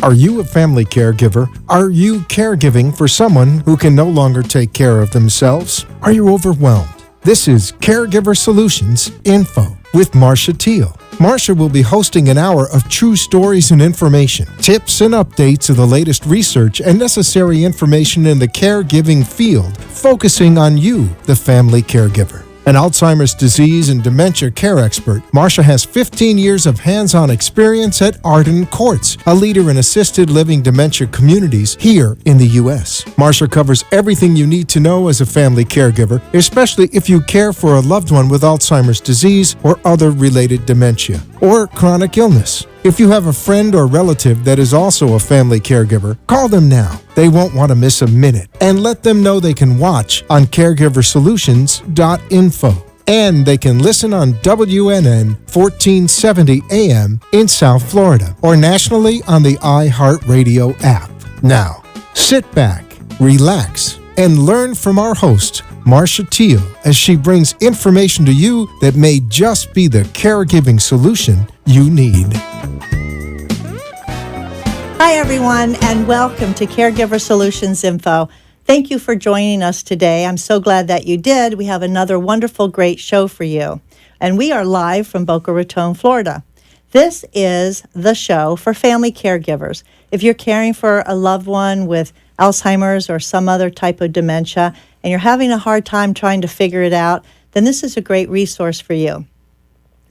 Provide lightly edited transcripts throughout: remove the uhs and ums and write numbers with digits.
Are you a family caregiver? Are you caregiving for someone who can no longer take care of themselves? Are you overwhelmed? This is Caregiver Solutions Info with Marcia Teele. Marcia will be hosting an hour of true stories and information, tips and updates of the latest research and necessary information in the caregiving field, focusing on you, the family caregiver. An Alzheimer's disease and dementia care expert, Marcia has 15 years of hands-on experience at Arden Courts, a leader in assisted living dementia communities here in the U.S. Marcia covers everything you need to know as a family caregiver, especially if you care for a loved one with Alzheimer's disease or other related dementia or chronic illness. If you have a friend or relative that is also a family caregiver, call them now. They won't want to miss a minute. And let them know they can watch on caregiversolutions.info. And they can listen on WNN 1470 AM in South Florida or nationally on the iHeartRadio app. Now, sit back, relax, and learn from our host, Marcia Teele, as she brings information to you that may just be the caregiving solution you need. Hi, everyone, and welcome to Caregiver Solutions Info. Thank you for joining us today. I'm so glad that you did. We have another wonderful, great show for you. And we are live from Boca Raton, Florida. This is the show for family caregivers. If you're caring for a loved one with Alzheimer's or some other type of dementia, and you're having a hard time trying to figure it out, then this is a great resource for you.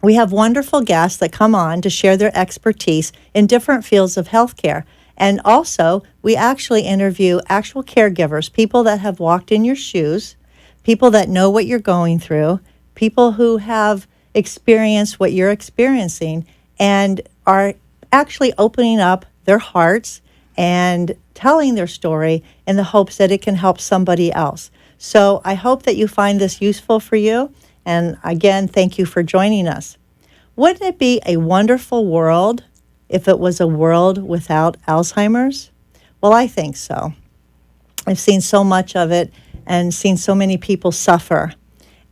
We have wonderful guests that come on to share their expertise in different fields of healthcare. And also, we actually interview actual caregivers, people that have walked in your shoes, people that know what you're going through, people who have experienced what you're experiencing and are actually opening up their hearts and telling their story in the hopes that it can help somebody else. So I hope that you find this useful for you. And again, thank you for joining us. Wouldn't it be a wonderful world if it was a world without Alzheimer's? Well, I think so. I've seen so much of it and seen so many people suffer.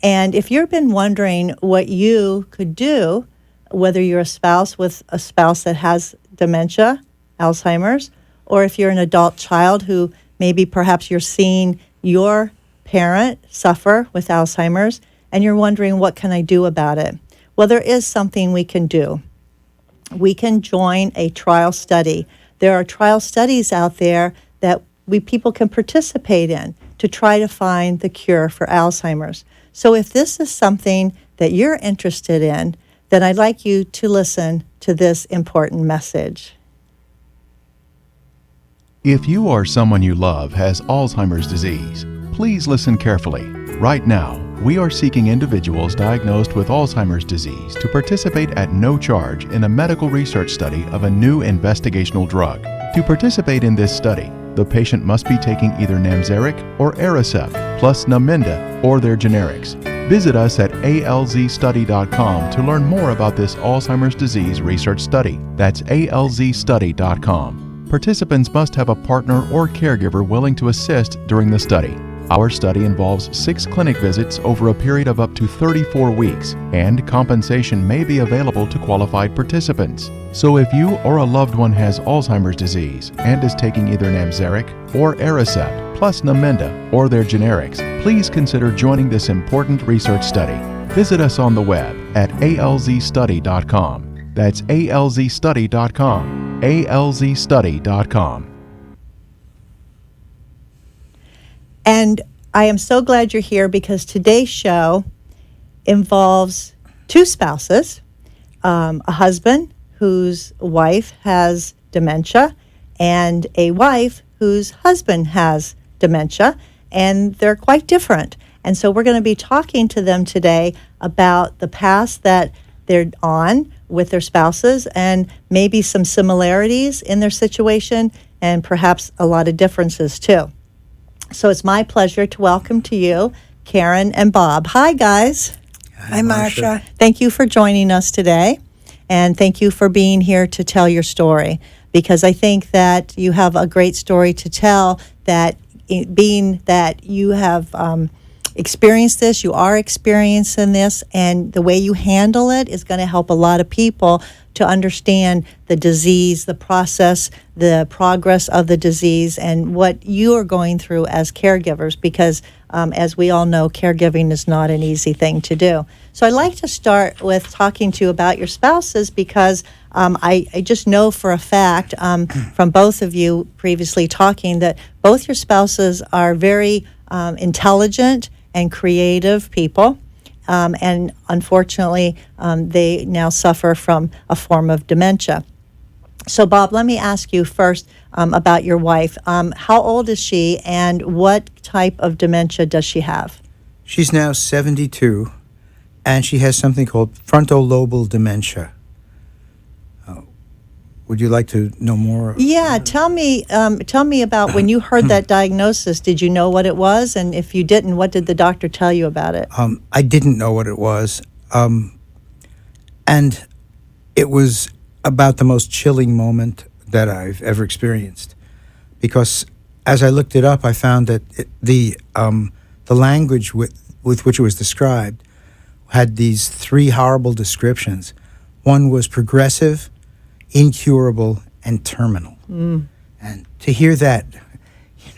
And if you've been wondering what you could do, whether you're a spouse with a spouse that has dementia, Alzheimer's, or if you're an adult child who maybe perhaps you're seeing your parent suffer with Alzheimer's, and you're wondering, what can I do about it? Well, there is something we can do. We can join a trial study. There are trial studies out there that people can participate in to try to find the cure for Alzheimer's. So if this is something that you're interested in, then I'd like you to listen to this important message. If you or someone you love has Alzheimer's disease, please listen carefully. Right now, we are seeking individuals diagnosed with Alzheimer's disease to participate at no charge in a medical research study of a new investigational drug. To participate in this study, the patient must be taking either Namzaric or Aricept plus Namenda or their generics. Visit us at alzstudy.com to learn more about this Alzheimer's disease research study. That's alzstudy.com. Participants must have a partner or caregiver willing to assist during the study. Our study involves 6 clinic visits over a period of up to 34 weeks, and compensation may be available to qualified participants. So if you or a loved one has Alzheimer's disease and is taking either Namzaric or Aricept plus Namenda or their generics, please consider joining this important research study. Visit us on the web at alzstudy.com. That's alzstudy.com. alzstudy.com. And I am so glad you're here because today's show involves 2 spouses, a husband whose wife has dementia and a wife whose husband has dementia, and they're quite different. And so we're going to be talking to them today about the path that they're on with their spouses and maybe some similarities in their situation and perhaps a lot of differences too. So it's my pleasure to welcome to you Karen and Bob. Hi, guys. Hi, Marcia. Thank you for joining us today, and thank you for being here to tell your story, because I think that you have a great story to tell, that being that you have experienced this, you are experiencing this, and the way you handle it is going to help a lot of people to understand the disease, the process, the progress of the disease, and what you are going through as caregivers, because as we all know, caregiving is not an easy thing to do. So I'd like to start with talking to you about your spouses, because I just know for a fact from both of you previously talking that both your spouses are very intelligent and creative people. And unfortunately, they now suffer from a form of dementia. So, Bob, let me ask you first about your wife. How old is she, and what type of dementia does she have? She's now 72, and she has something called frontal-lobal dementia. Would you like to know more? Yeah, tell me about when you heard that diagnosis. Did you know what it was? And if you didn't, what did the doctor tell you about it? I didn't know what it was, and it was about the most chilling moment that I've ever experienced, because as I looked it up, I found that the language with which it was described had these three horrible descriptions. One was progressive, incurable, and terminal. And to hear that,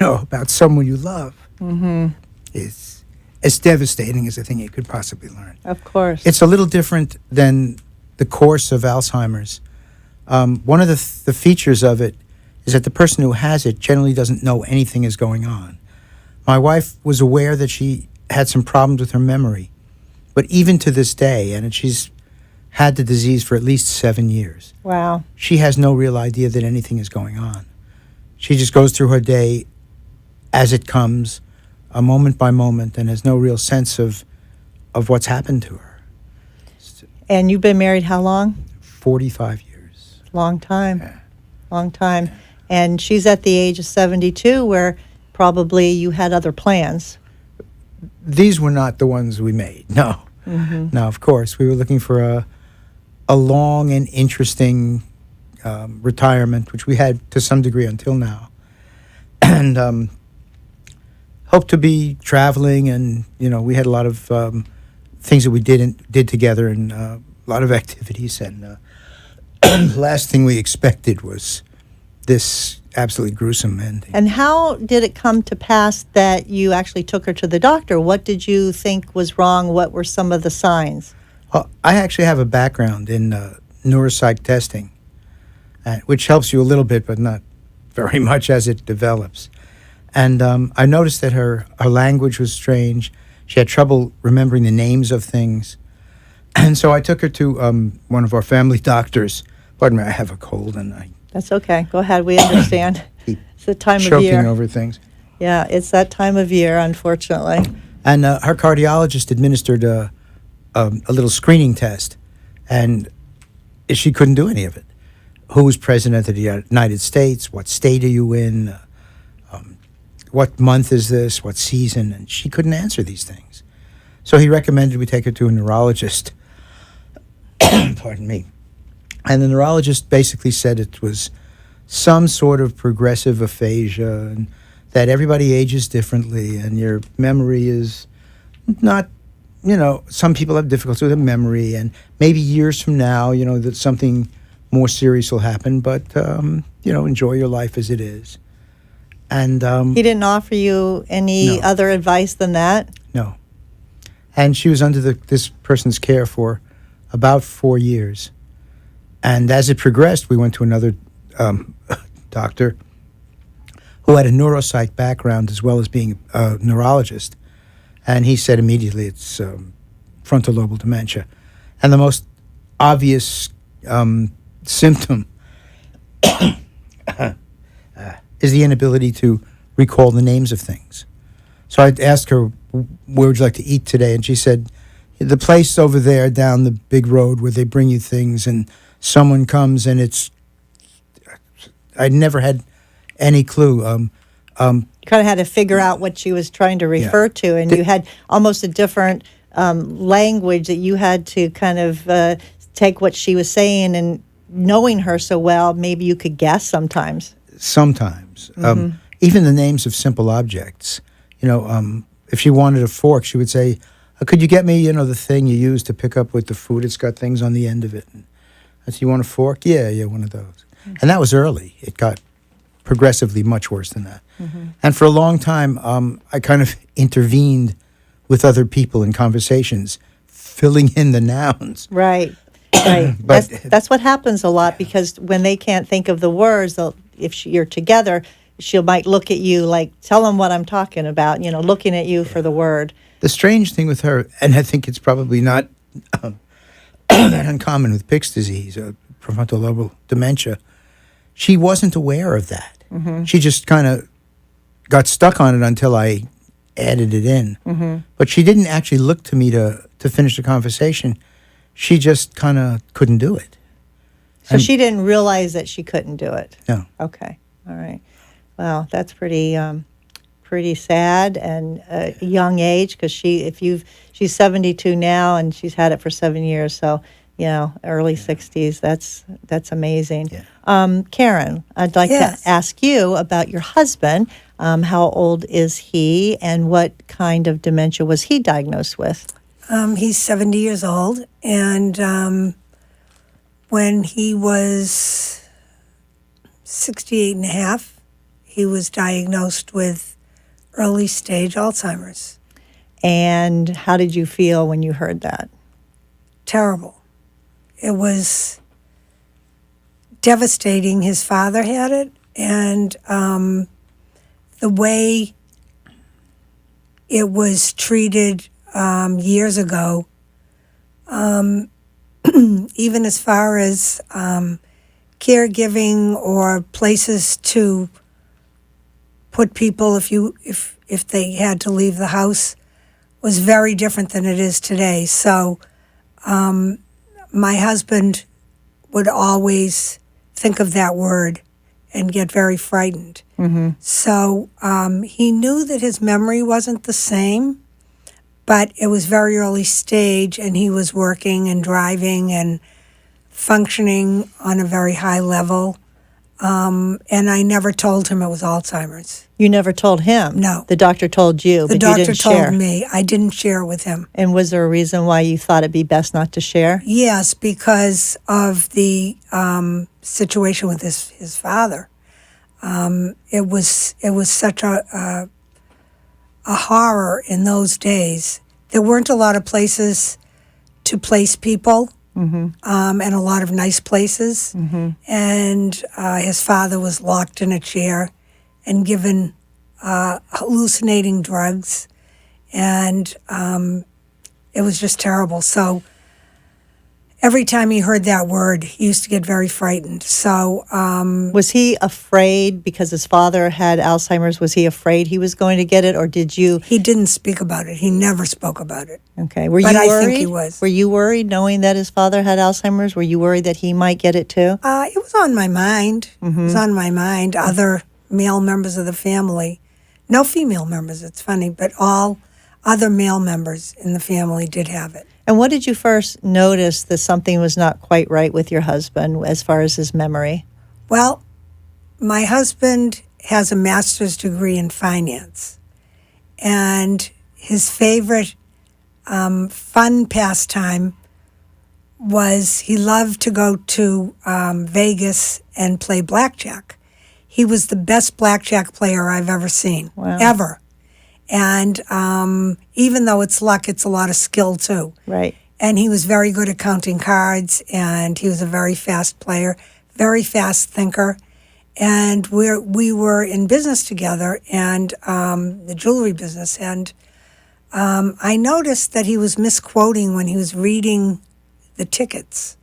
about someone you love is as devastating as a thing you could possibly learn. Of course. It's a little different than the course of Alzheimer's. One of the features of it is that the person who has it generally doesn't know anything is going on. My wife was aware that she had some problems with her memory, but even to this day, and she's had the disease for at least 7 years. Wow. She has no real idea that anything is going on. She just goes through her day as it comes, a moment by moment, and has no real sense of what's happened to her. And you've been married how long? 45 years. Long time. Yeah. Long time. Yeah. And she's at the age of 72, where probably you had other plans. These were not the ones we made, no. No, of course. We were looking for a long and interesting retirement, which we had to some degree until now. And hoped to be traveling, and, we had a lot of things that we did together, and a lot of activities. And the last thing we expected was this absolutely gruesome ending. And how did it come to pass that you actually took her to the doctor? What did you think was wrong? What were some of the signs? Well, I actually have a background in neuropsych testing, which helps you a little bit, but not very much as it develops. And I noticed that her language was strange. She had trouble remembering the names of things. And so I took her to one of our family doctors. Pardon me, I have a cold, and That's okay. Go ahead. We understand. It's the time of year. choking over things. Yeah, it's that time of year, unfortunately. And her cardiologist administered a little screening test, and she couldn't do any of it. Who's president of the United States? What state are you in? What month is this? What season? And she couldn't answer these things. So he recommended we take her to a neurologist. Pardon me. And the neurologist basically said it was some sort of progressive aphasia, and that everybody ages differently, and your memory is not, some people have difficulty with their memory, and maybe years from now, that something more serious will happen, but, enjoy your life as it is. And he didn't offer you any other advice than that? No. And she was under this person's care for about 4 years. And as it progressed, we went to another doctor who had a neuropsych background as well as being a neurologist. And he said immediately it's frontal-lobal dementia. And the most obvious symptom is the inability to recall the names of things. So I asked her, where would you like to eat today? And she said, the place over there down the big road where they bring you things, and someone comes, and I never had any clue. You kind of had to figure out what she was trying to refer to, and you had almost a different language that you had to kind of take what she was saying, and knowing her so well, maybe you could guess sometimes. Sometimes. Even the names of simple objects. If she wanted a fork, she would say, could you get me, the thing you use to pick up with the food? It's got things on the end of it. I said, you want a fork? Yeah, one of those. And that was early. It got progressively much worse than that. And for a long time, I kind of intervened with other people in conversations, filling in the nouns. Right. Right. But- that's what happens a lot, because when they can't think of the words, you're together, she might look at you like, tell them what I'm talking about, looking at you for the word. The strange thing with her, and I think it's probably not that uncommon with Pick's disease, prefrontal lobe dementia, she wasn't aware of that. She just kind of got stuck on it until I added it in. But she didn't actually look to me to finish the conversation. She just kind of couldn't do it. So she didn't realize that she couldn't do it. No. Okay. All right. Well, that's pretty sad, and a young age, because she's 72 now and she's had it for 7 years. So, early 60s. That's amazing. Yeah. Karen, I'd like Yes. to ask you about your husband. How old is he, and what kind of dementia was he diagnosed with? He's 70 years old, and when he was 68 and a half, he was diagnosed with early stage Alzheimer's. And how did you feel when you heard that? Terrible. It was devastating. His father had it, and the way it was treated years ago, even as far as caregiving or places to put people if they had to leave the house, was very different than it is today. So my husband would always think of that word and get very frightened. So he knew that his memory wasn't the same, but it was very early stage, and he was working and driving and functioning on a very high level. And I never told him it was Alzheimer's. You never told him? No. The doctor told you, The but you doctor didn't told share. me. I didn't share it with him. And was there a reason why you thought it'd be best not to share? Yes, because of the situation with his father. It was such a horror in those days. There weren't a lot of places to place people, and a lot of nice places. And his father was locked in a chair and given hallucinating drugs, and it was just terrible. So every time he heard that word, he used to get very frightened. So Was he afraid because his father had Alzheimer's? Was he afraid he was going to get it, or did you? he didn't speak about it. He never spoke about it. Okay. Were But you I worried? think he was. Were you worried knowing that his father had Alzheimer's? Were you worried that he might get it too? It was on my mind. It was on my mind. Other male members of the family, no female members, it's funny, but all other male members in the family did have it. And what did you first notice that something was not quite right with your husband as far as his memory? Well, my husband has a master's degree in finance, and his favorite fun pastime was he loved to go to Vegas and play blackjack. He was the best blackjack player I've ever seen, ever. And even though it's luck, it's a lot of skill too. Right. And he was very good at counting cards, and he was a very fast player, very fast thinker. And we were in business together, and the jewelry business. And I noticed that he was misquoting when he was reading the tickets.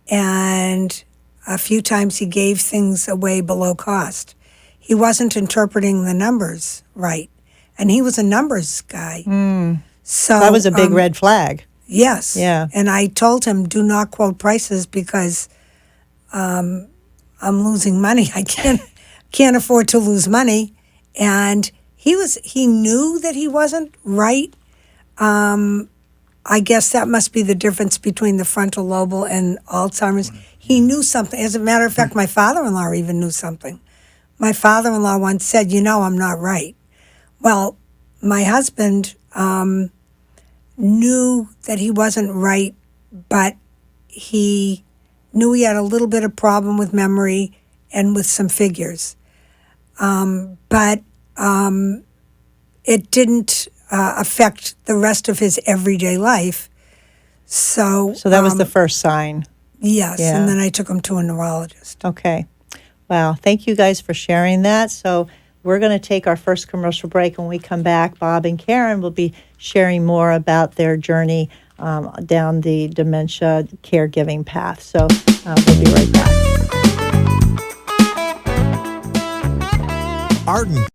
And a few times he gave things away below cost. He wasn't interpreting the numbers right. And he was a numbers guy. So That was a big red flag. Yes. Yeah. And I told him, do not quote prices because I'm losing money. I can't afford to lose money. And he knew that he wasn't right. I guess that must be the difference between the frontal lobe and Alzheimer's. He knew something. As a matter of fact, my father-in-law even knew something. My father-in-law once said, I'm not right. Well, my husband knew that he wasn't right, but he knew he had a little bit of problem with memory and with some figures. But it didn't affect the rest of his everyday life. So that was the first sign. Yes, Yeah. and then I took him to a neurologist. Okay. Wow. Thank you guys for sharing that. So we're going to take our first commercial break. When we come back, Bob and Karen will be sharing more about their journey down the dementia caregiving path. So we'll be right back. Arden.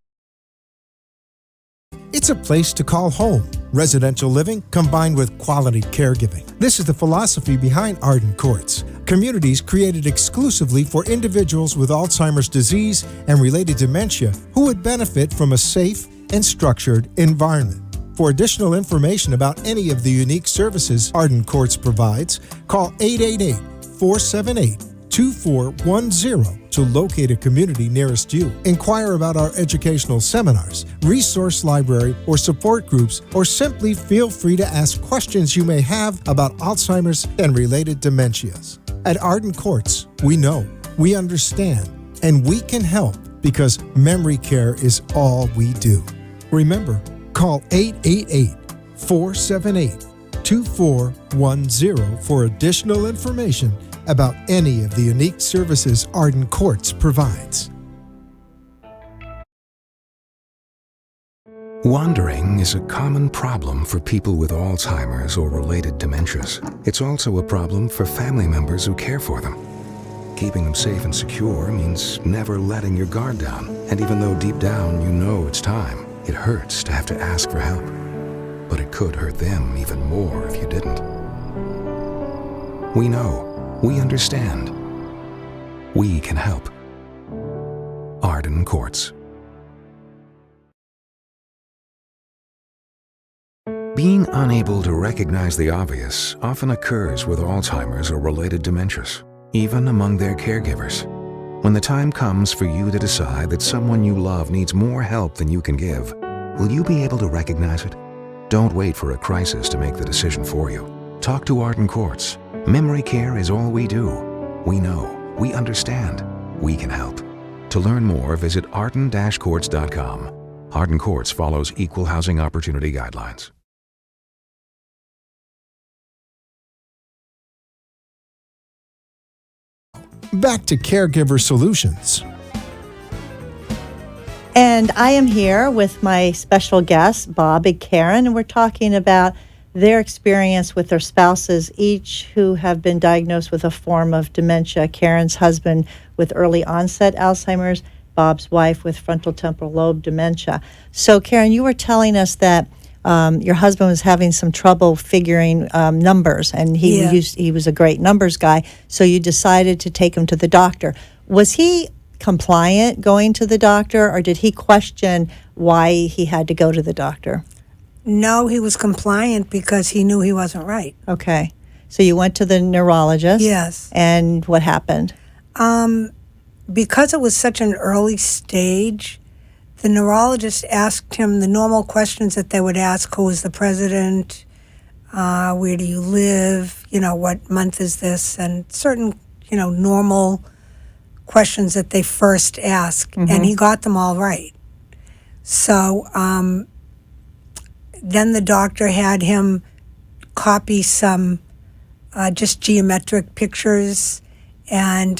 It's a place to call home. Residential living combined with quality caregiving. This is the philosophy behind Arden Courts. Communities created exclusively for individuals with Alzheimer's disease and related dementia who would benefit from a safe and structured environment. For additional information about any of the unique services Arden Courts provides, call 888-478-2410 to locate a community nearest you. Inquire about our educational seminars, resource library, or support groups, or simply feel free to ask questions you may have about Alzheimer's and related dementias. At Arden Courts, we know, we understand, and we can help because memory care is all we do. Remember, call 888-478-2410 for additional information about any of the unique services Arden Courts provides. Wandering is a common problem for people with Alzheimer's or related dementias. It's also a problem for family members who care for them. Keeping them safe and secure means never letting your guard down. And even though deep down you know it's time, it hurts to have to ask for help. But it could hurt them even more if you didn't. We know. We understand. We can help. Arden Courts. Being unable to recognize the obvious often occurs with Alzheimer's or related dementias, even among their caregivers. When the time comes for you to decide that someone you love needs more help than you can give, will you be able to recognize it? Don't wait for a crisis to make the decision for you. Talk to Arden Courts. Memory care is all we do. We know, we understand, we can help. To learn more, visit arden-courts.com. Arden Courts follows equal housing opportunity guidelines. Back to Caregiver Solutions. And I am here with my special guests, Bob and Karen, and we're talking about their experience with their spouses, each who have been diagnosed with a form of dementia. Karen's husband with early onset Alzheimer's, Bob's wife with frontal temporal lobe dementia. So, Karen, you were telling us that your husband was having some trouble figuring numbers, and he was a great numbers guy, so you decided to take him to the doctor. Was he compliant going to the doctor, or did he question why he had to go to the doctor? No, he was compliant because he knew he wasn't right. Okay. So you went to the neurologist? Yes. And what happened? Because it was such an early stage, the neurologist asked him the normal questions that they would ask: who is the president? Where do you live? What month is this? And certain, normal questions that they first ask. Mm-hmm. And he got them all right. So, then the doctor had him copy some just geometric pictures and,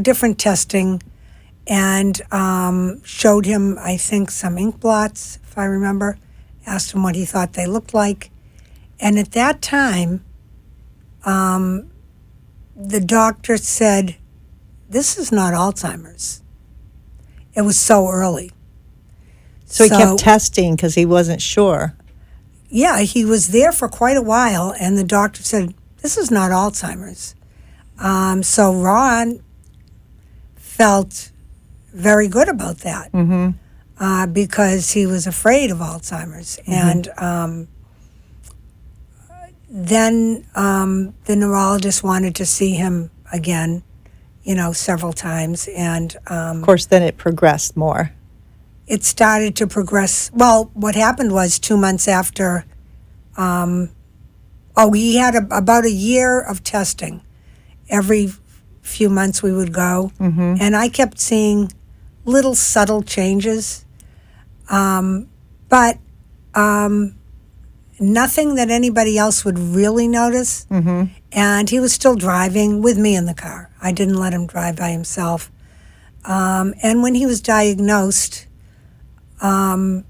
different testing, and showed him, I think, some ink blots, if I remember, asked him what he thought they looked like. And at that time, the doctor said, this is not Alzheimer's. It was so early. So he kept testing because he wasn't sure. Yeah, he was there for quite a while, and the doctor said, this is not Alzheimer's. So Ron felt very good about that, mm-hmm. Because he was afraid of Alzheimer's. Mm-hmm. And then the neurologist wanted to see him again, several times. And of course, then it progressed more. It started to progress. Well, what happened was 2 months after, he had about a year of testing. every few months we would go, and I kept seeing little subtle changes, but nothing that anybody else would really notice. And he was still driving with me in the car. I didn't let him drive by himself. And when he was diagnosed, I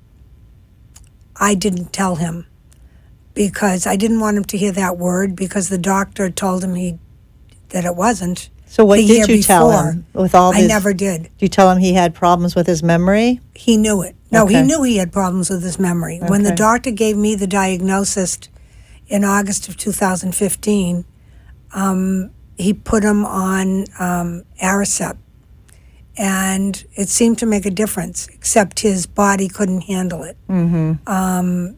didn't tell him because I didn't want him to hear that word, because the doctor told him that it wasn't. So what the year did you tell before. him with all I this? never did. Did you tell him he had problems with his memory? He knew it. No, Okay. he knew he had problems with his memory. When the Okay. doctor gave me the diagnosis in August of 2015, he put him on Aricept, and it seemed to make a difference, except his body couldn't handle it.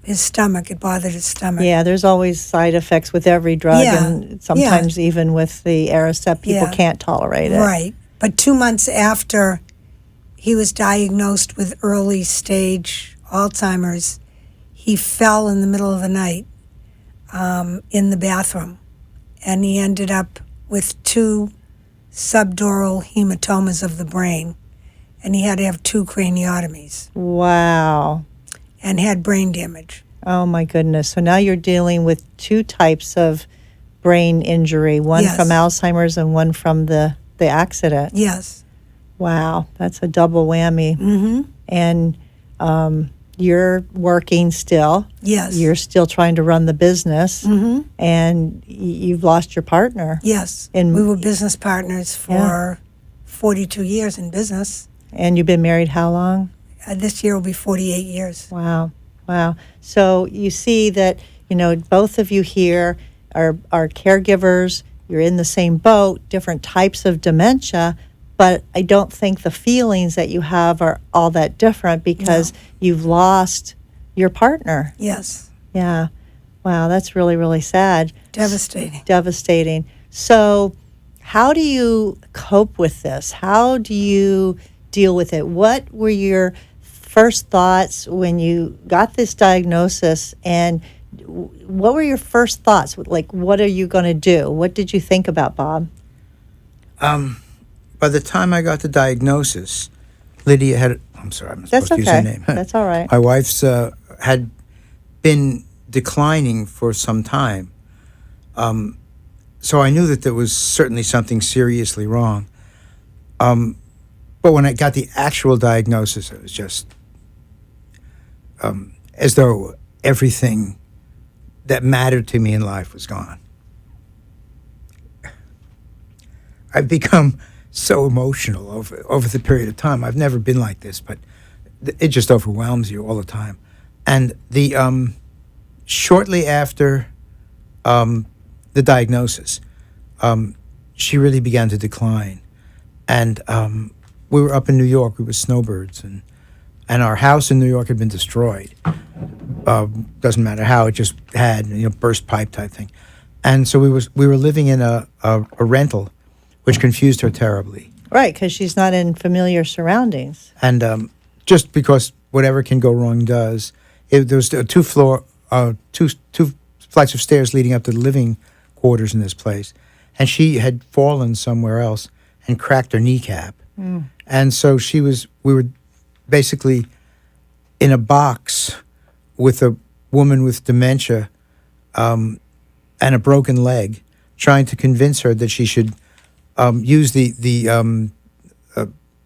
His stomach, it bothered his stomach. Yeah, there's always side effects with every drug, Yeah, and sometimes even with the Aricept, people Yeah. can't tolerate it. Right. But 2 months after he was diagnosed with early stage Alzheimer's, he fell in the middle of the night in the bathroom, and he ended up with 2 subdural hematomas of the brain, and he had to have 2 craniotomies Wow. and had brain damage. Oh my goodness. So now you're dealing with 2 types of brain injury, one Yes. from Alzheimer's and one from the accident. Yes. Wow, that's a double whammy. And you're working still. Yes. You're still trying to run the business, and you've lost your partner. Yes. And- we were business partners for 42 years in business. And you've been married how long? This year will be 48 years. Wow. Wow. So you see that, both of you here are caregivers. You're in the same boat, different types of dementia, but I don't think the feelings that you have are all that different because you've lost your partner. Yes. Yeah. Wow, that's really, really sad. Devastating. Devastating. So how do you cope with this? How do you deal with it? What were your first thoughts when you got this diagnosis, and what were your first thoughts? Like, what are you going to do? What did you think about, Bob? By the time I got the diagnosis, Lydia had. I'm sorry, I'm not That's supposed to use her okay. name. That's all right. My wife's had been declining for some time, so I knew that there was certainly something seriously wrong. But when I got the actual diagnosis, it was just as though everything that mattered to me in life was gone. I've become so emotional over the period of time. I've never been like this, but it just overwhelms you all the time. And the shortly after the diagnosis, she really began to decline, and we were up in New York. We were snowbirds, and our house in New York had been destroyed. Doesn't matter how, it just had burst pipe type thing, and so we were living in a rental, which confused her terribly. Right, because she's not in familiar surroundings. And just because whatever can go wrong does, there was two flights of stairs leading up to the living quarters in this place, and she had fallen somewhere else and cracked her kneecap. And so we were basically in a box with a woman with dementia and a broken leg, trying to convince her that she should use the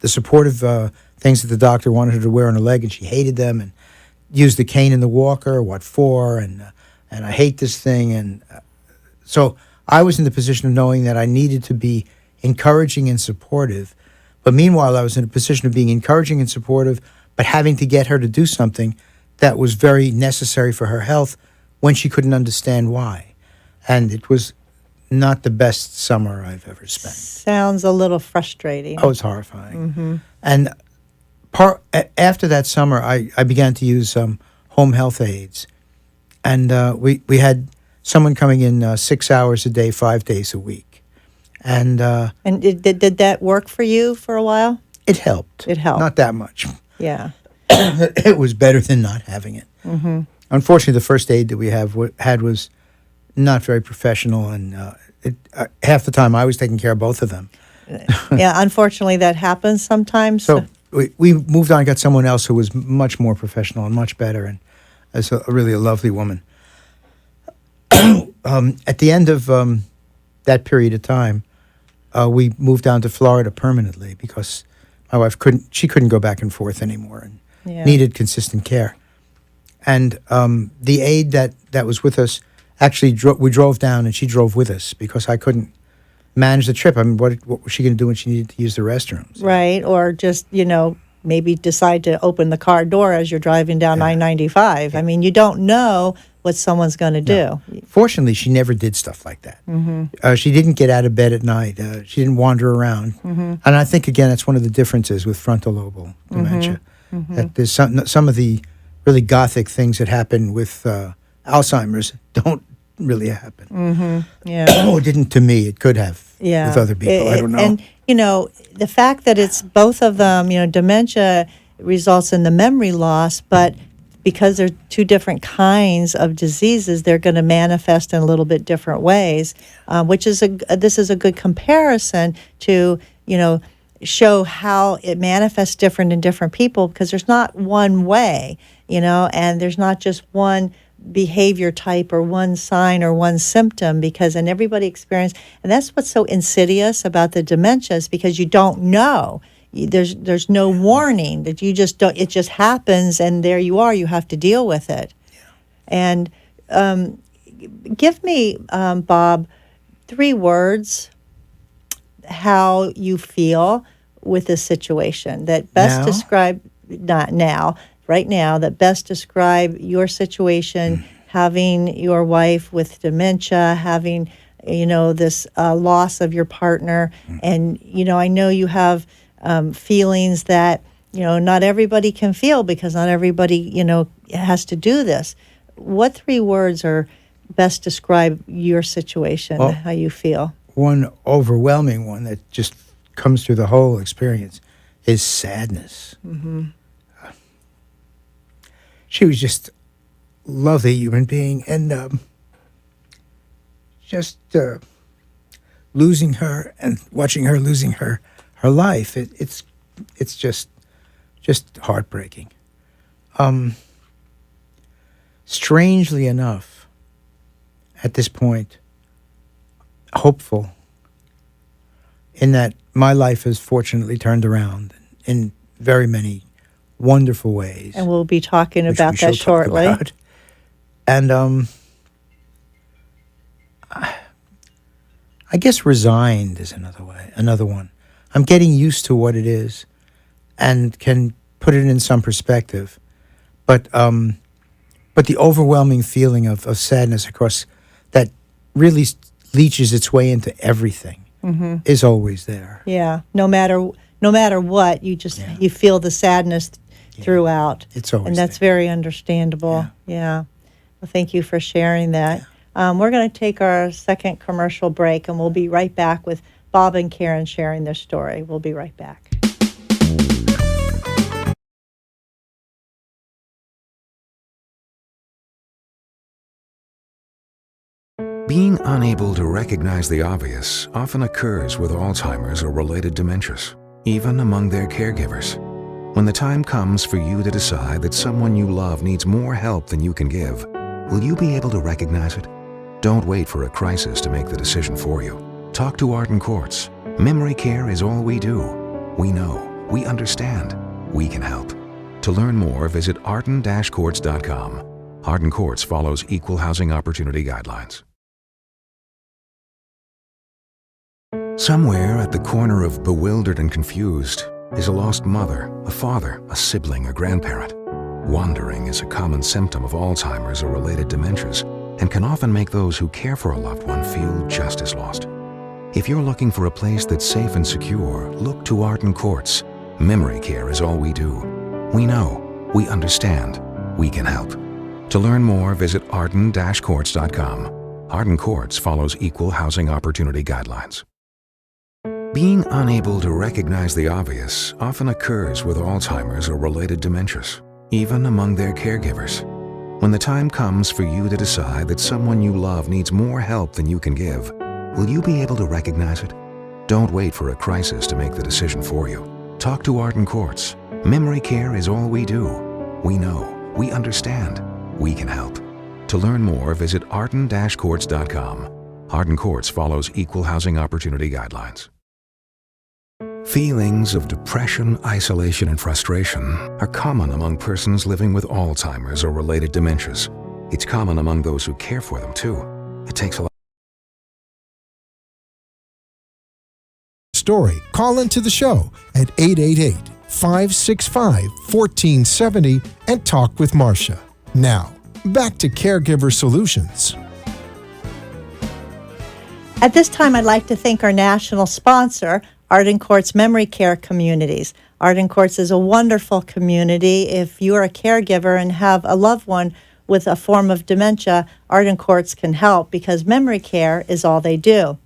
supportive things that the doctor wanted her to wear on her leg, and she hated them, and used the cane and the walker. What for? And I hate this thing. And so I was in the position of knowing that I needed to be encouraging and supportive. But meanwhile, I was in a position of being encouraging and supportive, but having to get her to do something that was very necessary for her health when she couldn't understand why. And it was not the best summer I've ever spent. Sounds a little frustrating. Oh, it's horrifying. And after that summer, I began to use home health aides. And we had someone coming in 6 hours a day, 5 days a week. And did that work for you for a while? it helped. It helped. Not that much. Yeah. It was better than not having it. Unfortunately, the first aid that we had was not very professional, and half the time I was taking care of both of them. Yeah, unfortunately, that happens sometimes. So we moved on, got someone else who was much more professional and much better, and is really a lovely woman. At the end of that period of time, we moved down to Florida permanently because my wife couldn't go back and forth anymore and needed consistent care. And the aide that was with us, actually we drove down and she drove with us because I couldn't manage the trip. I mean, what was she going to do when she needed to use the restrooms? Right, or just, maybe decide to open the car door as you're driving down I-95. Yeah. I mean, you don't know what someone's going to do. Fortunately, she never did stuff like that. Mm-hmm. She didn't get out of bed at night. She didn't wander around. Mm-hmm. And I think, again, that's one of the differences with frontal lobal dementia. Mm-hmm. That there's some of the really gothic things that happen with Alzheimer's don't really happen. Mm-hmm. Yeah. Or didn't to me. It could have with other people. I don't know. And, the fact that it's both of them, dementia results in the memory loss, but because they're two different kinds of diseases, they're going to manifest in a little bit different ways, which is this is a good comparison to, show how it manifests different in different people, because there's not one way, and there's not just one behavior type or one sign or one symptom, and everybody experiences, and that's what's so insidious about the dementias, because you don't know. There's no warning, that you just don't, it just happens, and there you are, you have to deal with it. And give me, Bob, 3 words how you feel with this situation that best describe, not now, right now, that best describe your situation, having your wife with dementia, having, this loss of your partner. And, I know you have feelings that, not everybody can feel, because not everybody, has to do this. What 3 words are best describe your situation, how you feel? One overwhelming one that just comes through the whole experience is sadness. Mm-hmm. She was just a lovely human being, and just losing her and watching her losing her life, it's just heartbreaking. Strangely enough, at this point, hopeful in that my life has fortunately turned around in very many wonderful ways. And we'll be talking about that shortly. And I guess resigned is another one. I'm getting used to what it is and can put it in some perspective. But the overwhelming feeling of sadness across that really leaches its way into everything is always there. Yeah. No matter what, you just you feel the sadness throughout. It's always and that's there. Very understandable. Yeah. Well, thank you for sharing that. We're going to take our second commercial break, and we'll be right back with Bob and Karen sharing their story. We'll be right back. Being unable to recognize the obvious often occurs with Alzheimer's or related dementias, even among their caregivers. When the time comes for you to decide that someone you love needs more help than you can give, will you be able to recognize it? Don't wait for a crisis to make the decision for you. Talk to Arden Courts. Memory care is all we do. We know, we understand, we can help. To learn more, visit arden-courts.com. Arden Courts follows equal housing opportunity guidelines. Somewhere at the corner of bewildered and confused is a lost mother, a father, a sibling, a grandparent. Wandering is a common symptom of Alzheimer's or related dementias and can often make those who care for a loved one feel just as lost. If you're looking for a place that's safe and secure, look to Arden Courts. Memory care is all we do. We know, we understand, we can help. To learn more, visit arden-courts.com. Arden Courts follows equal housing opportunity guidelines. Being unable to recognize the obvious often occurs with Alzheimer's or related dementias, even among their caregivers. When the time comes for you to decide that someone you love needs more help than you can give, Will you be able to recognize it? Don't wait for a crisis to make the decision for you. Talk to Arden Courts. Memory care is all we do. We know, we understand, we can help. To learn more, visit arden-courts.com. Arden Courts follows equal housing opportunity guidelines. Feelings of depression, isolation, and frustration are common among persons living with Alzheimer's or related dementias. It's common among those who care for them, too. It takes a lot. Story. Call into the show at 888-565-1470 and talk with Marcia. Now, back to Caregiver Solutions. At this time, I'd like to thank our national sponsor, Arden Courts Memory Care Communities. Arden Courts is a wonderful community. If you are a caregiver and have a loved one with a form of dementia, Arden Courts can help because memory care is all they do.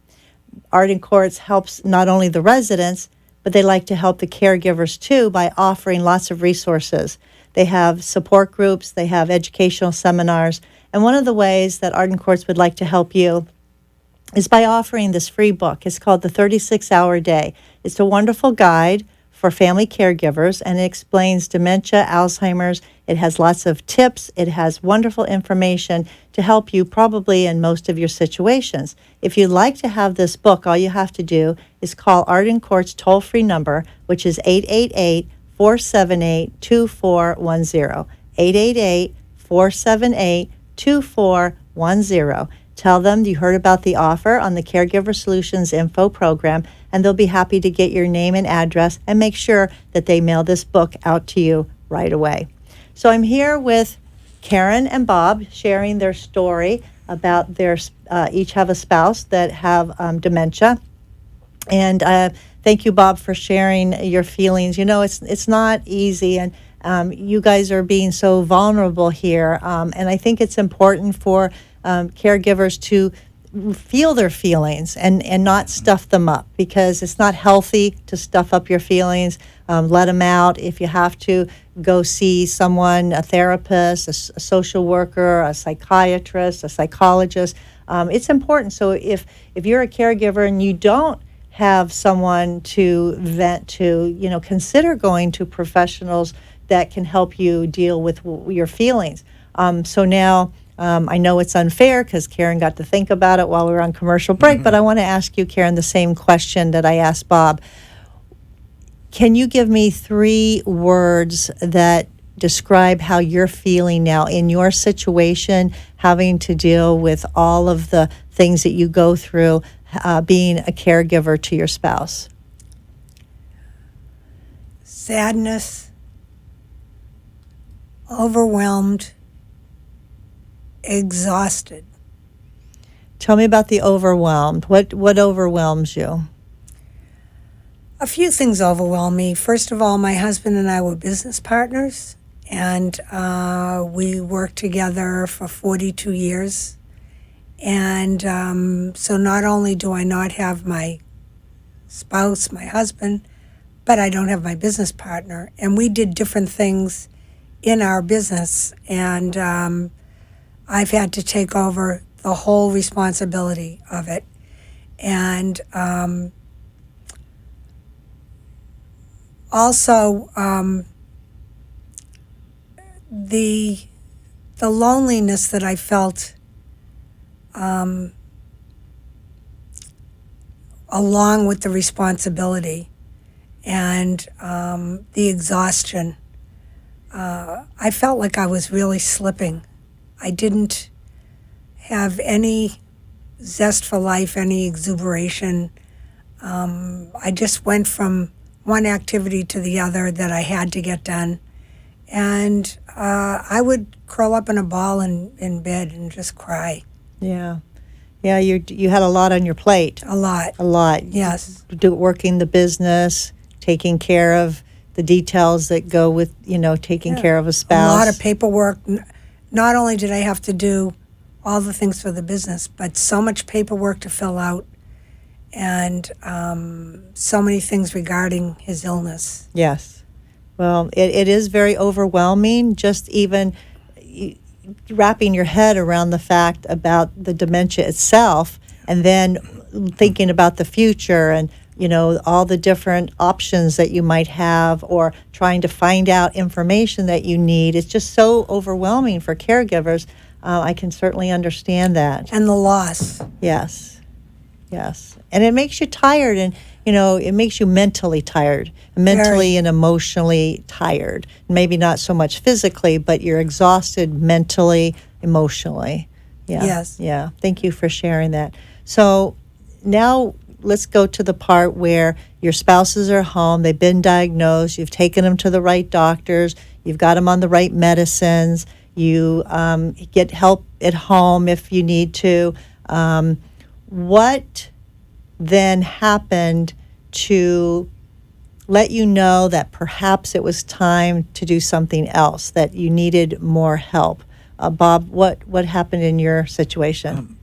Arden Courts helps not only the residents, but they like to help the caregivers too by offering lots of resources. They have support groups, they have educational seminars, and one of the ways that Arden Courts would like to help you is by offering this free book. It's called The 36-Hour Day. It's a wonderful guide for family caregivers, and it explains dementia, Alzheimer's. It has lots of tips. It has wonderful information to help you probably in most of your situations. If you'd like to have this book, all you have to do is call Arden Courts toll-free number, which is 888-478-2410. 888-478-2410. Tell them you heard about the offer on the Caregiver Solutions Info program, and they'll be happy to get your name and address and make sure that they mail this book out to you right away. So I'm here with Karen and Bob sharing their story about their each have a spouse that have dementia. And thank you, Bob, for sharing your feelings. You know, it's not easy, and you guys are being so vulnerable here. And I think it's important for caregivers to feel their feelings and not stuff them up, because it's not healthy to stuff up your feelings. Let them out. If you have to, go see someone, a therapist, a social worker, a psychiatrist, a psychologist. It's important. So if you're a caregiver and you don't have someone to vent to, consider going to professionals that can help you deal with your feelings. So now, I know it's unfair because Karen got to think about it while we were on commercial break, but I want to ask you, Karen, the same question that I asked Bob. Can you give me 3 words that describe how you're feeling now in your situation, having to deal with all of the things that you go through, being a caregiver to your spouse? Sadness, overwhelmed, exhausted. Tell me about the overwhelmed. What overwhelms you? A few things overwhelm me. First of all, my husband and I were business partners, and we worked together for 42 years. And so not only do I not have my spouse, my husband, but I don't have my business partner. And we did different things in our business, and I've had to take over the whole responsibility of it. And also, the loneliness that I felt along with the responsibility and the exhaustion, I felt like I was really slipping. I didn't have any zest for life, any exuberation. I just went from one activity to the other that I had to get done. And I would curl up in a ball in bed and just cry. Yeah. Yeah, you had a lot on your plate. A lot. A lot. Yes. Working the business, taking care of the details that go with, taking care of a spouse. A lot of paperwork. Not only did I have to do all the things for the business, but so much paperwork to fill out, and so many things regarding his illness. Yes. Well, it is very overwhelming, just even wrapping your head around the fact about the dementia itself, and then thinking about the future and, all the different options that you might have, or trying to find out information that you need. It's just so overwhelming for caregivers. I can certainly understand that. And the loss. Yes. And it makes you tired, and, it makes you mentally tired, mentally and emotionally tired. Maybe not so much physically, but you're exhausted mentally, emotionally. Yeah. Yes. Yeah. Thank you for sharing that. So now let's go to the part where your spouses are home. They've been diagnosed. You've taken them to the right doctors. You've got them on the right medicines. You get help at home if you need to. What then happened to let you know that perhaps it was time to do something else, that you needed more help? Bob, what happened in your situation?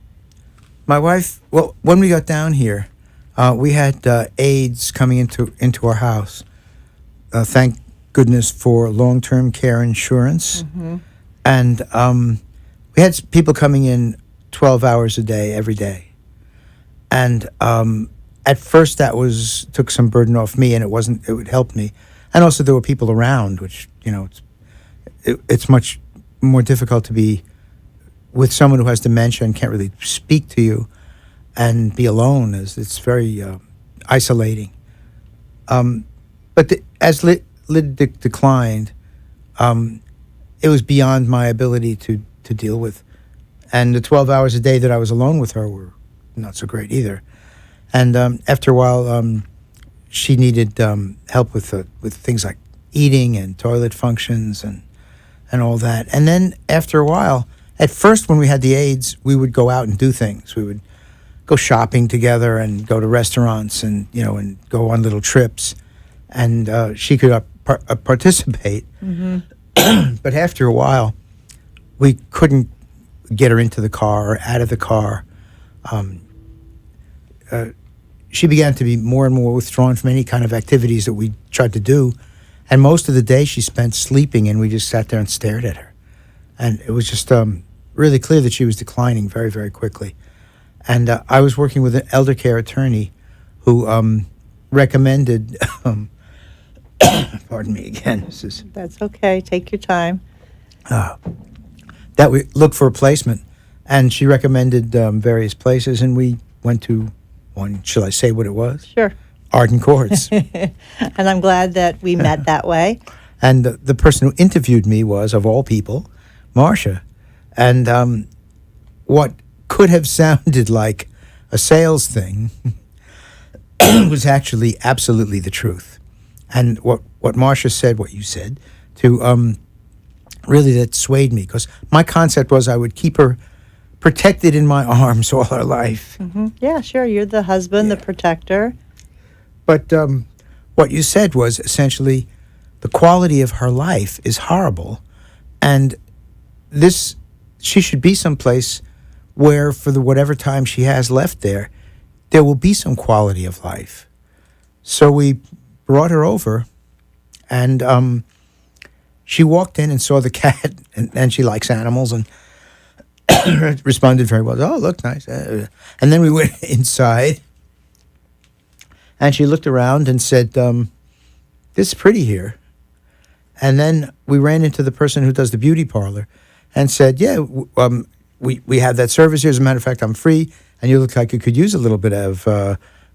My wife, well, when we got down here, we had aides coming into our house. Thank goodness for long-term care insurance. Mm-hmm. And we had people coming in 12 hours a day, every day. And at first that took some burden off me, and it would help me. And also there were people around, which, it's much more difficult to be with someone who has dementia and can't really speak to you and be alone. It's very isolating. But as Lyd declined, it was beyond my ability to deal with. And the 12 hours a day that I was alone with her were not so great either. And after a while, she needed help with things like eating and toilet functions and all that. And then after a while, at first when we had the aides, we would go out and do things. We would go shopping together and go to restaurants and and go on little trips. And she could participate. Mm-hmm. But after a while, we couldn't get her into the car or out of the car. She began to be more and more withdrawn from any kind of activities that we tried to do. And most of the day she spent sleeping, and we just sat there and stared at her. And it was just really clear that she was declining very, very quickly. And I was working with an elder care attorney who recommended, pardon me again. That's okay. Take your time. That we look for a placement. And she recommended various places, and we went to one. Shall I say what it was? Sure. Arden Courts. And I'm glad that we met that way. And the person who interviewed me was, of all people, Marcia. And what could have sounded like a sales thing was actually absolutely the truth. And what Marcia said, what you said, really that swayed me, because my concept was I would keep her protected in my arms all her life. Mm-hmm. Yeah, sure. You're the husband, the protector. But what you said was essentially the quality of her life is horrible, and she should be someplace where, for whatever time she has left there will be some quality of life. So we brought her over, and she walked in and saw the cat, and she likes animals, and responded very well. Oh, look, nice. And then we went inside, and she looked around and said, this is pretty here. And then we ran into the person who does the beauty parlor and said, yeah, we have that service here. As a matter of fact, I'm free, and you look like you could use a little bit of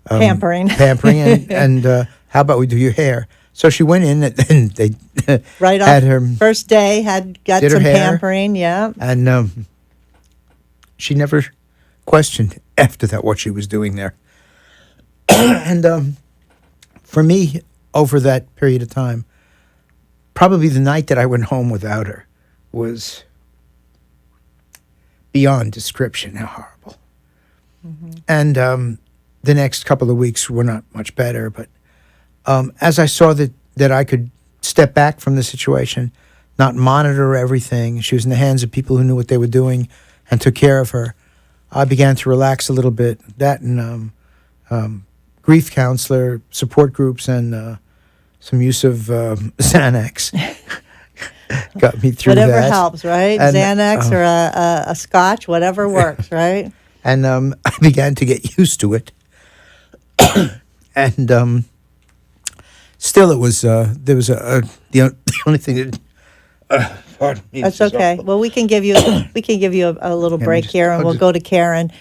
Pampering. And how about we do your hair? So she went in, and they right had off her first day, got did her some hair, pampering, yeah. And she never questioned after that what she was doing there. And for me, over that period of time, probably the night that I went home without her was beyond description how horrible. Mm-hmm. And the next couple of weeks were not much better, but as I saw that I could step back from the situation, not monitor everything, she was in the hands of people who knew what they were doing and took care of her, I began to relax a little bit. That and grief counselor, support groups, and some use of Xanax got me through whatever that. helps, right? And, Xanax or a scotch, whatever works, right? And I began to get used to it. And still, it was there was the only thing that. Pardon me. That's this is okay. awful. Well, we can give you a little Yeah, break here, and I'll we'll just- go to Karen.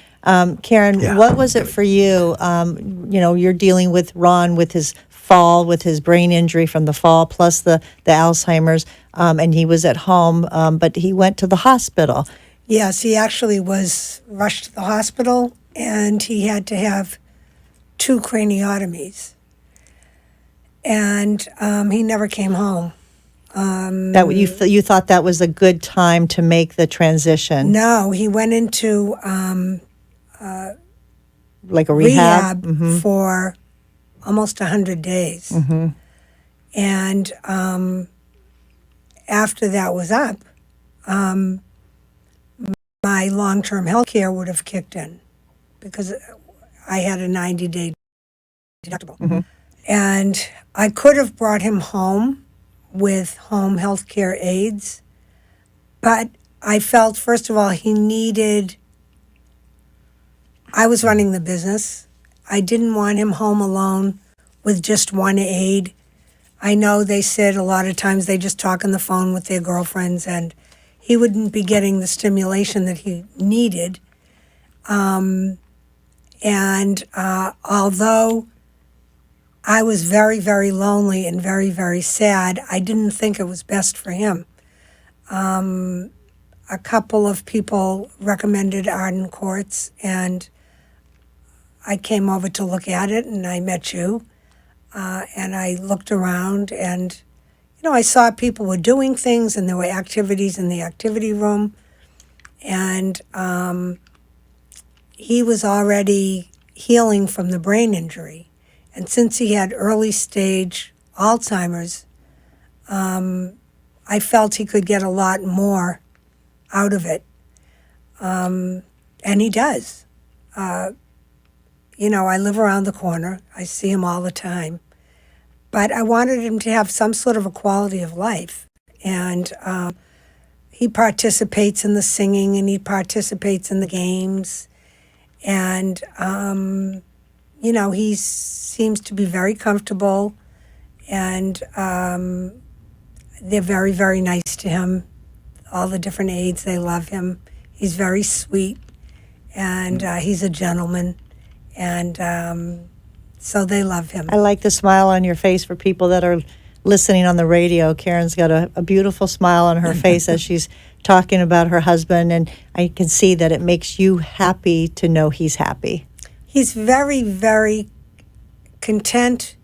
Karen, Yeah. what was it for you? You're dealing with Ron with his fall, with his brain injury from the fall, plus the Alzheimer's, and he was at home, but he went to the hospital. Yes, he actually was rushed to the hospital, and he had to have 2 craniotomies. And he never came home. That you thought that was a good time to make the transition, No, he went into like a rehab. for almost 100 days. And after that was up, my long-term health care would have kicked in because I had a 90-day deductible. And I could have brought him home with home health care aides, but I felt, first of all, I was running the business. I didn't want him home alone with just one aide. I know they said a lot of times they just talk on the phone with their girlfriends, and he wouldn't be getting the stimulation that he needed. Although I was very, very lonely and very, very sad, I didn't think it was best for him. A couple of people recommended Arden Courts, and I came over to look at it, and I met you, and I looked around, and I saw people were doing things, and there were activities in the activity room, and he was already healing from the brain injury. And since he had early stage Alzheimer's, I felt he could get a lot more out of it. And he does. I live around the corner. I see him all the time. But I wanted him to have some sort of a quality of life. And he participates in the singing, and he participates in the games. And, he seems to be very comfortable. And they're very, very nice to him. All the different aides, they love him. He's very sweet. And he's a gentleman. And so they love him. I like the smile on your face for people that are listening on the radio. Karen's got a beautiful smile on her face as she's talking about her husband, and I can see that it makes you happy to know he's happy. He's very, very content.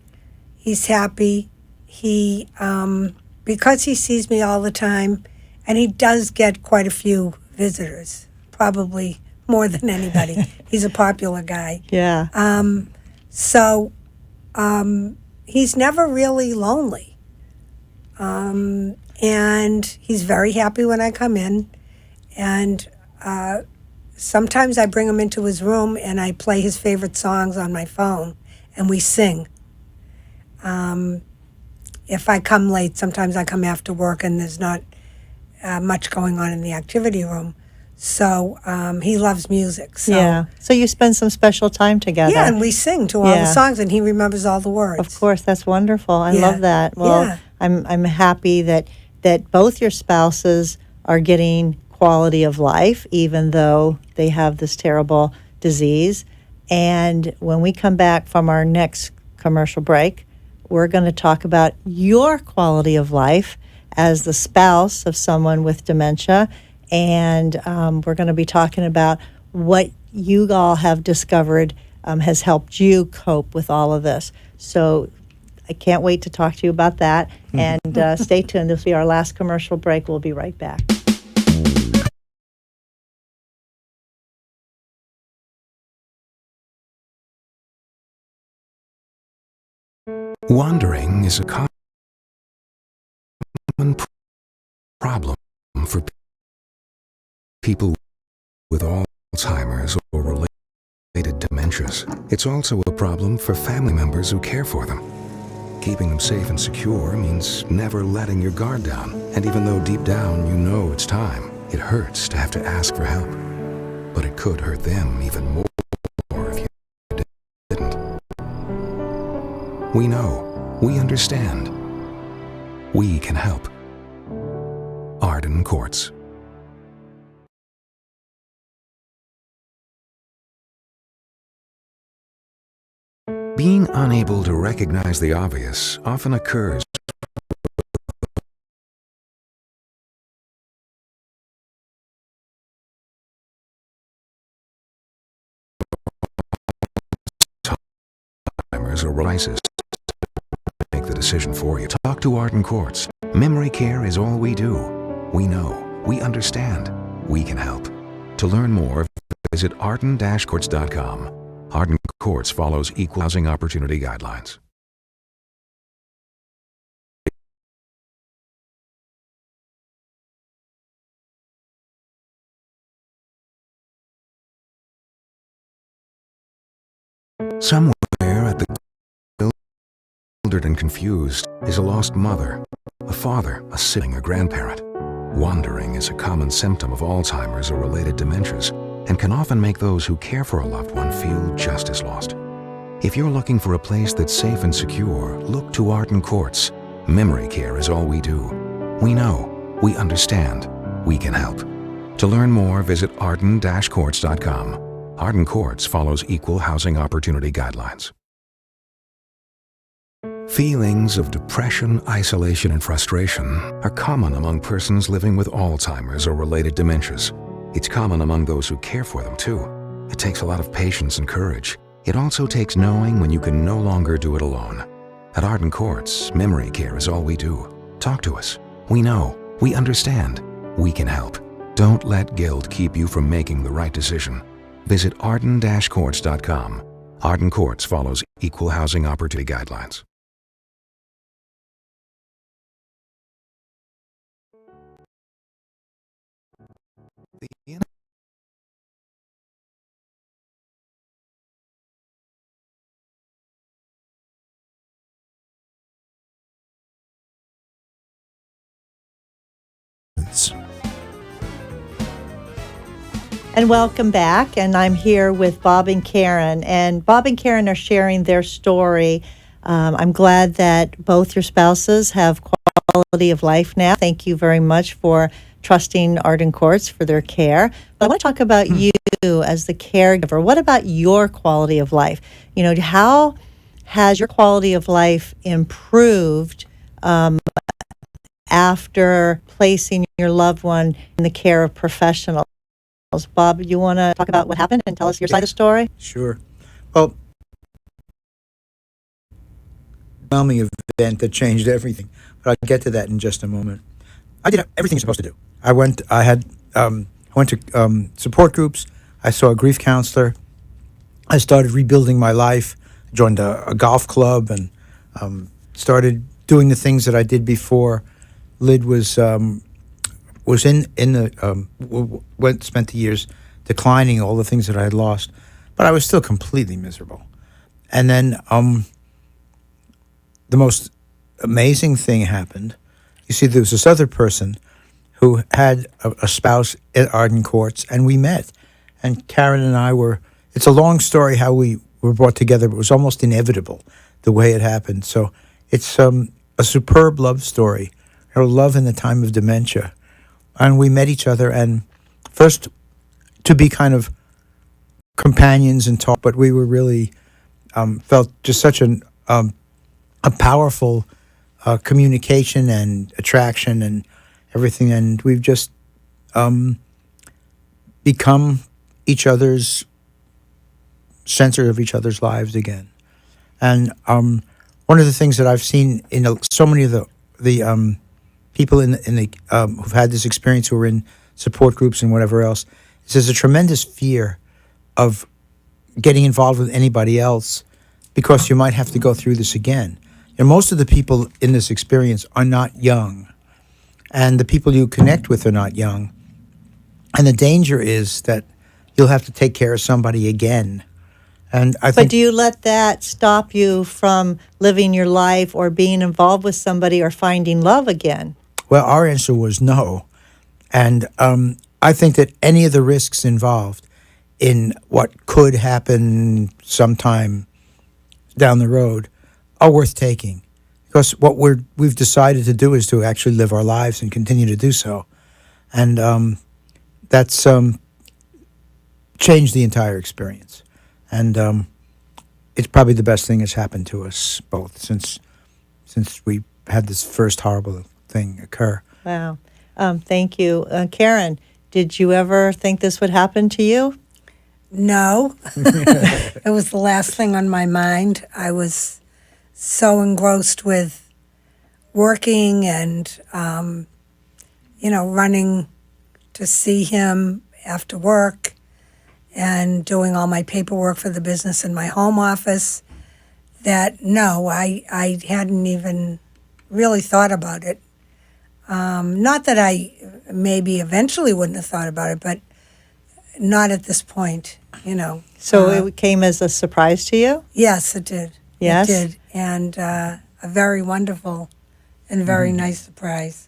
He's happy. He, because he sees me all the time, and he does get quite a few visitors, probably more than anybody. He's a popular guy. Yeah. So he's never really lonely. And he's very happy when I come in. And sometimes I bring him into his room and I play his favorite songs on my phone and we sing. If I come late, sometimes I come after work and there's not much going on in the activity room. So he loves music. So. Yeah. So you spend some special time together. Yeah, and we sing to all the songs, and he remembers all the words. Of course, that's wonderful. I Yeah. love that. Well, Yeah. I'm happy that both your spouses are getting quality of life, even though they have this terrible disease. And when we come back from our next commercial break, we're going to talk about your quality of life as the spouse of someone with dementia. And we're going to be talking about what you all have discovered has helped you cope with all of this. So I can't wait to talk to you about that. And stay tuned. This will be our last commercial break. We'll be right back. Wandering is a common problem for people with Alzheimer's or related dementias. It's also a problem for family members who care for them. Keeping them safe and secure means never letting your guard down. And even though deep down you know it's time, it hurts to have to ask for help. but it could hurt them even more if you didn't. We know, we understand, we can help. Arden Courts. Being unable to recognize the obvious often occurs or crisis. Make the decision for you. Talk to Arden Courts. Memory care is all we do. We know, we understand, we can help. To learn more, visit arden-courts.com. Arden Courts follows equal housing opportunity guidelines. Somewhere at the bewildered and confused is a lost mother, a father, a sibling, a grandparent. Wandering is a common symptom of Alzheimer's or related dementias and can often make those who care for a loved one feel just as lost. If you're looking for a place that's safe and secure, look to Arden Courts. Memory care is all we do. We know, we understand, we can help. To learn more, visit arden-courts.com. Arden Courts follows equal housing opportunity guidelines. Feelings of depression, isolation, and frustration are common among persons living with Alzheimer's or related dementias. It's common among those who care for them, too. It takes a lot of patience and courage. It also takes knowing when you can no longer do it alone. At Arden Courts, memory care is all we do. Talk to us. We know, we understand, we can help. Don't let guilt keep you from making the right decision. Visit arden-courts.com. Arden Courts follows equal housing opportunity guidelines. And welcome back. And I'm here with Bob and Karen. And Bob and Karen are sharing their story. I'm glad that both your spouses have quality of life now. Thank you very much for trusting Arden Courts for their care. But I want to talk about you as the caregiver. What about your quality of life? You know, how has your quality of life improved after placing your loved one in the care of professionals? Bob, you want to talk about what happened and tell us your side of the story? Sure. Well, overwhelming event that changed everything. But I'll get to that in just a moment. I did everything you're supposed to do. I went to support groups. I saw a grief counselor. I started rebuilding my life. Joined a golf club and started doing the things that I did before. Lyd spent the years declining all the things that I had lost, but I was still completely miserable. And then the most amazing thing happened. You see, there was this other person who had a spouse at Arden Courts, and we met. And Karen and I it's a long story how we were brought together, but it was almost inevitable the way it happened. So it's a superb love story, her love in the time of dementia. And we met each other, and first to be kind of companions and talk, but we were really felt just such a powerful communication and attraction and everything, and we've just become each other's center of each other's lives again. And one of the things that I've seen in so many of the people who've had this experience, who are in support groups and whatever else, is there's a tremendous fear of getting involved with anybody else because you might have to go through this again. And most of the people in this experience are not young, and the people you connect with are not young. And the danger is that you'll have to take care of somebody again. And I think. But do you let that stop you from living your life or being involved with somebody or finding love again? Well, our answer was no. And I think that any of the risks involved, in what could happen sometime down the road are worth taking, because what we've decided to do is to actually live our lives and continue to do so, and that's changed the entire experience, and it's probably the best thing that's happened to us both since we had this first horrible thing occur. Wow. Thank you. Karen, did you ever think this would happen to you? No. It was the last thing on my mind. I was so engrossed with working and, running to see him after work and doing all my paperwork for the business in my home office that, no, I hadn't even really thought about it. Not that I maybe eventually wouldn't have thought about it, but not at this point, So it came as a surprise to you? Yes, it did. Yes? It did. And a very wonderful and very nice surprise.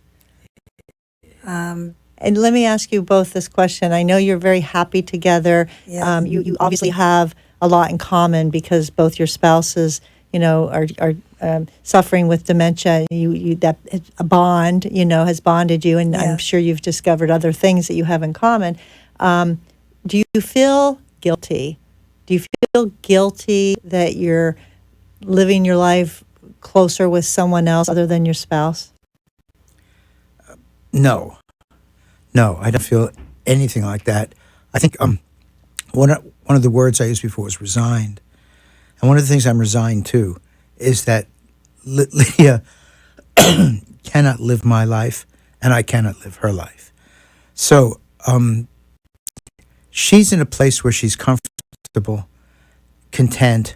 And let me ask you both this question. I know you're very happy together. Yes. You obviously have a lot in common because both your spouses, are suffering with dementia. You that a bond, has bonded you, and I'm Yes. sure you've discovered other things that you have in common. Do you feel guilty? Do you feel guilty that you're living your life closer with someone else other than your spouse? No, I don't feel anything like that. I think one of the words I used before was resigned, and one of the things I'm resigned to is that Lydia cannot live my life, and I cannot live her life. So she's in a place where she's comfortable, content,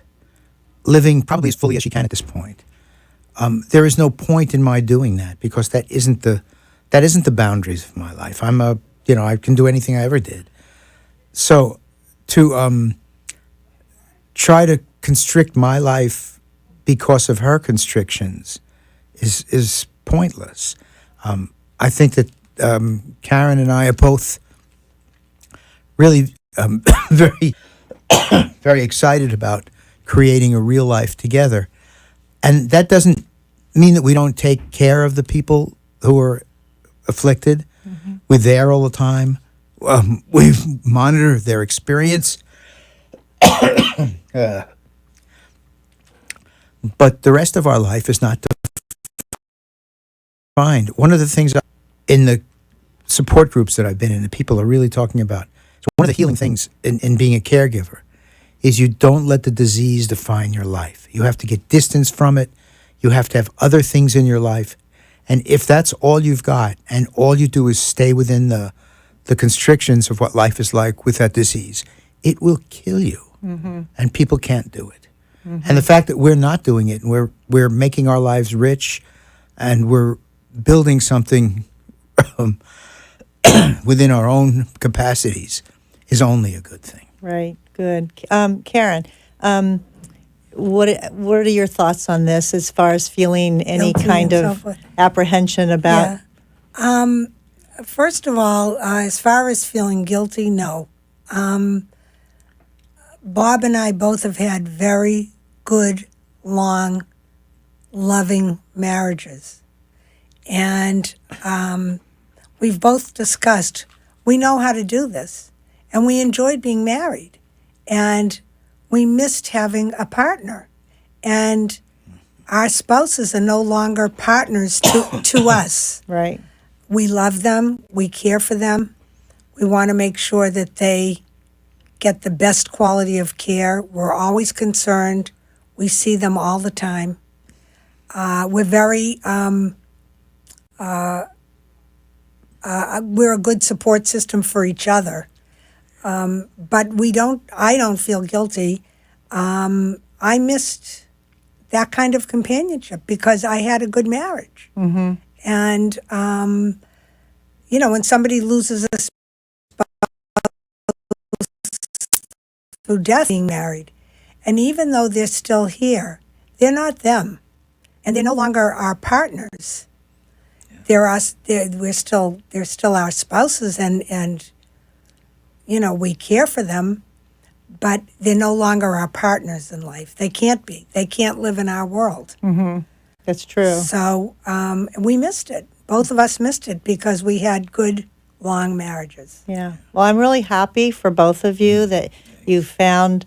living probably as fully as she can at this point. There is no point in my doing that because that isn't the boundaries of my life. I can do anything I ever did. So to try to constrict my life because of her constrictions is pointless. I think that Karen and I are both really very very excited about creating a real life together, and that doesn't mean that we don't take care of the people who are afflicted. Mm-hmm. We're there all the time. We monitor their experience. But the rest of our life is not defined. One of the things in the support groups that I've been in, that people are really talking about, so one of the healing things in being a caregiver is you don't let the disease define your life. You have to get distance from it. You have to have other things in your life. And if that's all you've got and all you do is stay within the constrictions of what life is like with that disease, it will kill you. Mm-hmm. And people can't do it. Mm-hmm. And the fact that we're not doing it, and we're making our lives rich, and we're building something within our own capacities is only a good thing. Right. Good. Karen, what are your thoughts on this as far as feeling any Guilty kind and of so forth. apprehension about? Yeah. First of all, as far as feeling guilty, no. Bob and I both have had very good, long, loving marriages. And we've both discussed, we know how to do this. And we enjoyed being married. And we missed having a partner. And our spouses are no longer partners to us. Right. We love them. We care for them. We want to make sure that they get the best quality of care. We're always concerned. We see them all the time. We're very, we're a good support system for each other. But I don't feel guilty. I missed that kind of companionship because I had a good marriage. Mm-hmm. And, when somebody loses a spouse through death, being married, and even though they're still here, they're not them. And they're no longer our partners. Yeah. They're still our spouses, and we care for them, but they're no longer our partners in life. They can't be. They can't live in our world. That's true. So we missed it. Both of us missed it because we had good, long marriages. Yeah. Well, I'm really happy for both of you that you found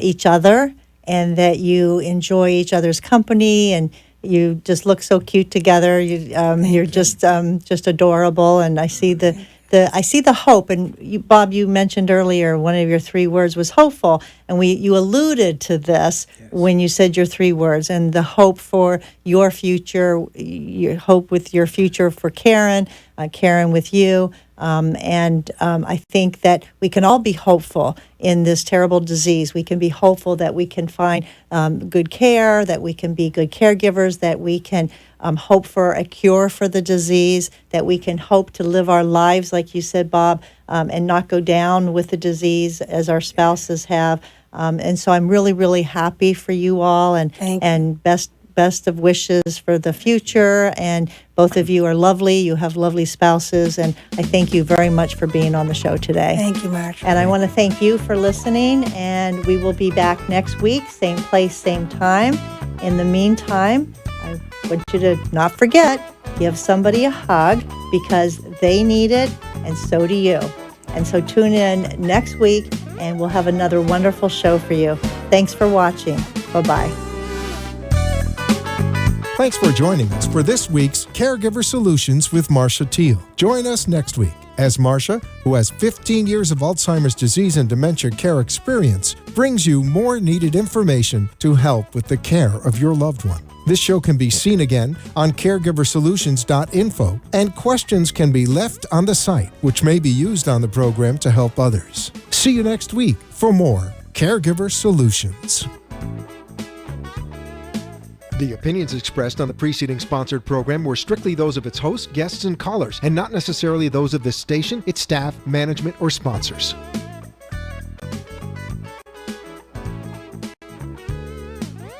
each other and that you enjoy each other's company, and you just look so cute together. You're just adorable, and I see the hope. And you, Bob, you mentioned earlier one of your 3 words was hopeful, and you alluded to this when you said your 3 words, and the hope for your future, your hope with your future for Karen, Karen with you. I think that we can all be hopeful in this terrible disease. We can be hopeful that we can find good care, that we can be good caregivers, that we can hope for a cure for the disease, that we can hope to live our lives, like you said, Bob, and not go down with the disease as our spouses have. And so I'm really, really happy for you all, and best of wishes for the future. And both of you are lovely. You have lovely spouses. And I thank you very much for being on the show today. Thank you, Marcia. And I want to thank you for listening. And we will be back next week, same place, same time. In the meantime, I want you to not forget, give somebody a hug because they need it, and so do you. And so tune in next week, and we'll have another wonderful show for you. Thanks for watching. Bye-bye. Thanks for joining us for this week's Caregiver Solutions with Marcia Teele. Join us next week as Marcia, who has 15 years of Alzheimer's disease and dementia care experience, brings you more needed information to help with the care of your loved one. This show can be seen again on caregiversolutions.info, and questions can be left on the site, which may be used on the program to help others. See you next week for more Caregiver Solutions. The opinions expressed on the preceding sponsored program were strictly those of its hosts, guests, and callers, and not necessarily those of this station, its staff, management, or sponsors.